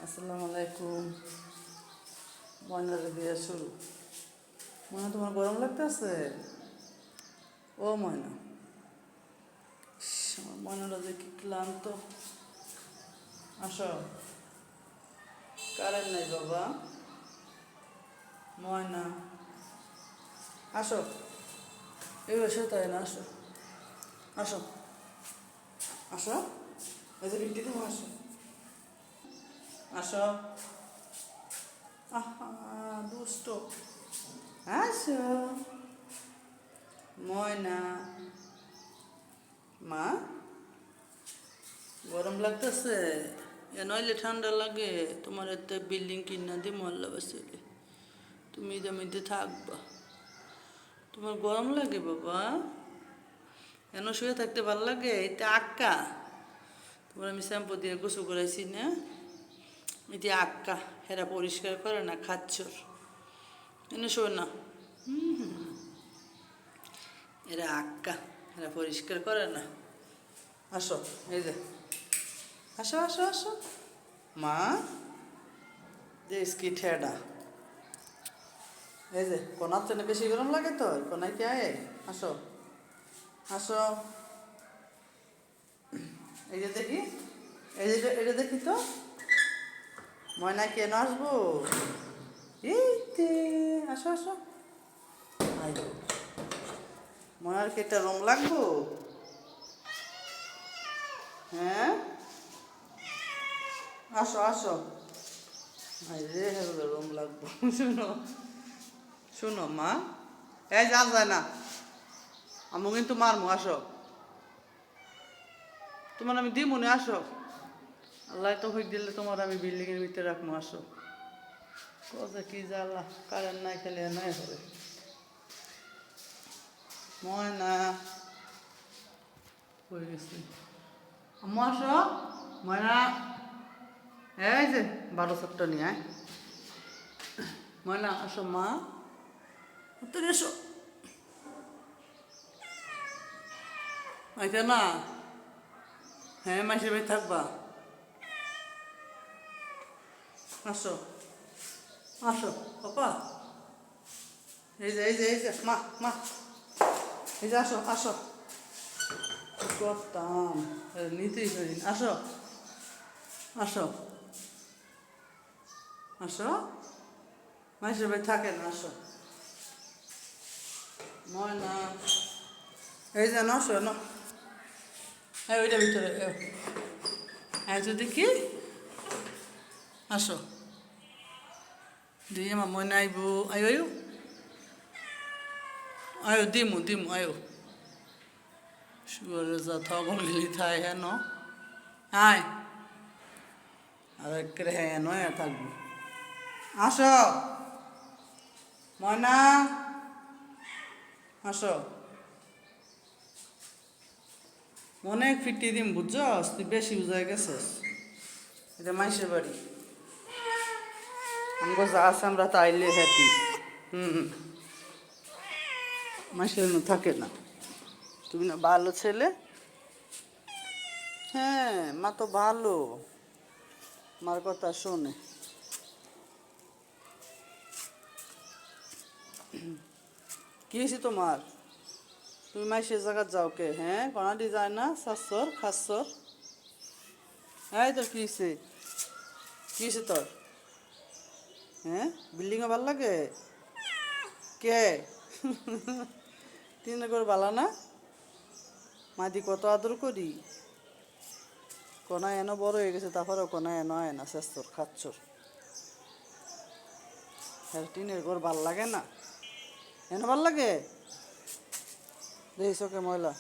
আসসালামু আলাইকুম। ময়নার দিয়ে শুরু। ময়না, তোমার গরম লাগতেছে? ও ময়না, আমার ময়নাটা যে কি ক্লান্ত। আসো, কারেন্ট নাই বাবা। ময়না আসো, এই বসে তাই না, আসো আসো আসো, এই যে বিক্রি তুমি আসো আসো। আহা, দুষ্ট। আসো ময়না। মা, গরম লাগতেছে? এ নইলে ঠান্ডা লাগে? তোমার এতে বিল্ডিং কিনা দিয়ে মহল্লা বাসিলে তুমি জমিতে থাকবা। তোমার গরম লাগে বাবা? এন শুয়ে থাকতে ভালো লাগে? এটা আক্কা। তোমার আমি শ্যাম্পু দিয়ে গোসল করাইছি না? এটি আক্কা, হেরা পরিষ্কার করে না, খাচ্ছর। এনে শোয় না। এরা আক্কা, এরা পরিষ্কার করে না। আসো, এই যে আসো আসো আসো। মা, দেশ কি ঠেডা। এই যে কোনার জন্য বেশি গরম লাগে তো, কোনায় কি আয়? আসো আসো, এই যে দেখি, এই যে দেখি তো, ময়না কেন আসবো? এই তে, আসো আসো। আই, ময়নার কি একটা রুম লাগবো? হ্যাঁ, আসো আসো। আই রে, রুম লাগবো। শুনো শুনো মা, এই যা যায় না, আমি কিন্তু মারমু। আসো, তোমার আমি দিই মনে, আসো। আল্লাহ তো হইক দিলে তোমার আমি বিল্ডিংয়ের ভিতরে রাখবো। আসো। কোথায় কি জ্বালা, কারেন্ট নাই, খেলে নাই হবে। ময়না হয়ে গেছে। আম্মু আসো। ময়না, এই যে 12 নিয়ে আয়। ময়না আসো মা, তুমি এসো। আইতা না? হ্যাঁ, মাসির বাড়ি থাকবা। আসো আসো পাপা। এই যে মা মা, এই যে আসো আসো। করতাম নিতেই পারি। আসো আসো আসো, মাসির বাড়ি থাকে না, আসো। ময়না, এই যে না, আসো না। হ্যাঁ, ওইটা ভিতরে হ্যাঁ, যদি কি আসো দিয়ে আমার ময়না আইব। আয়ো আয়ো আয়ো, দিমু দিমু, আয়ো। শুয়ারে যা থাকলি থাই হেন, আয়। আর একেবারে হ্যাঁ নয় থাকবো। আসো ময়না, আসো। মনে ফিটি দিম, বুঝছস? তুই বেশি বুঝাই গেছস। এটা মাইসের বাড়ি, আমগো যা আছে আমরা তাইলে হ্যাপি। মাইসের থাকে না। তুমি না ভালো ছেলে? হ্যাঁ, মা তো ভালো, মার কথা শোনে। কি হয়েছে তোমার? তুমি মাইসের জায়গা যাও কে? হ্যাঁ, কোনাটি যায় না, শাশ্বর খাশ্বর। হ্যাঁ, তোর কি হয়েছে? কি হয়েছে তোর? হ্যাঁ, বিল্ডিংয়ে ভাল লাগে? কে? তিন করে বালা না? মাদি কত আদর করি। কোনায় এনো বড় হয়ে গেছে, তারপরেও কোনায় এনো আয় না, শাশ্বর খাচ্ছর। হ্যাঁ, টিনের ঘর ভাল লাগে না? এনো ভাল লাগে? দেখি চোখে ময়লা,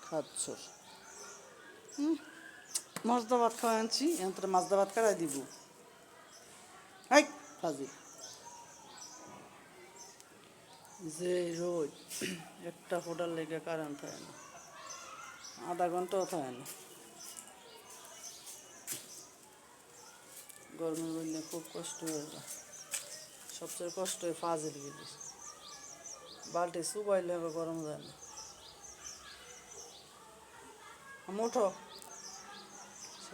খাচ্ছর। মজদা ভাত খাওয়া আনছি, এখন তোর মাজদা ভাত কাটাই দিব। হাই ফাজি, যে রোজ একটা ফোটার লেগে কারেন্ট থাকে না, আধা ঘন্টাও থাকে না। গরমে বললে খুব কষ্ট হয়ে যায়। সবচেয়ে কষ্ট হয় ফাজিল গেলে, বালতি চুবাইলে হবে, গরম যায় না। ওঠো,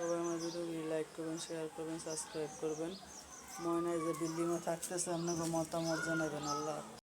সবাই আমার ভিডিওগুলি লাইক করবেন, শেয়ার করবেন, সাবস্ক্রাইব করবেন। ময়নায় যে বিল্ডিংয়ে থাকতেছে আপনাকে মতামত জানাবেন। আল্লাহ হাফেজ।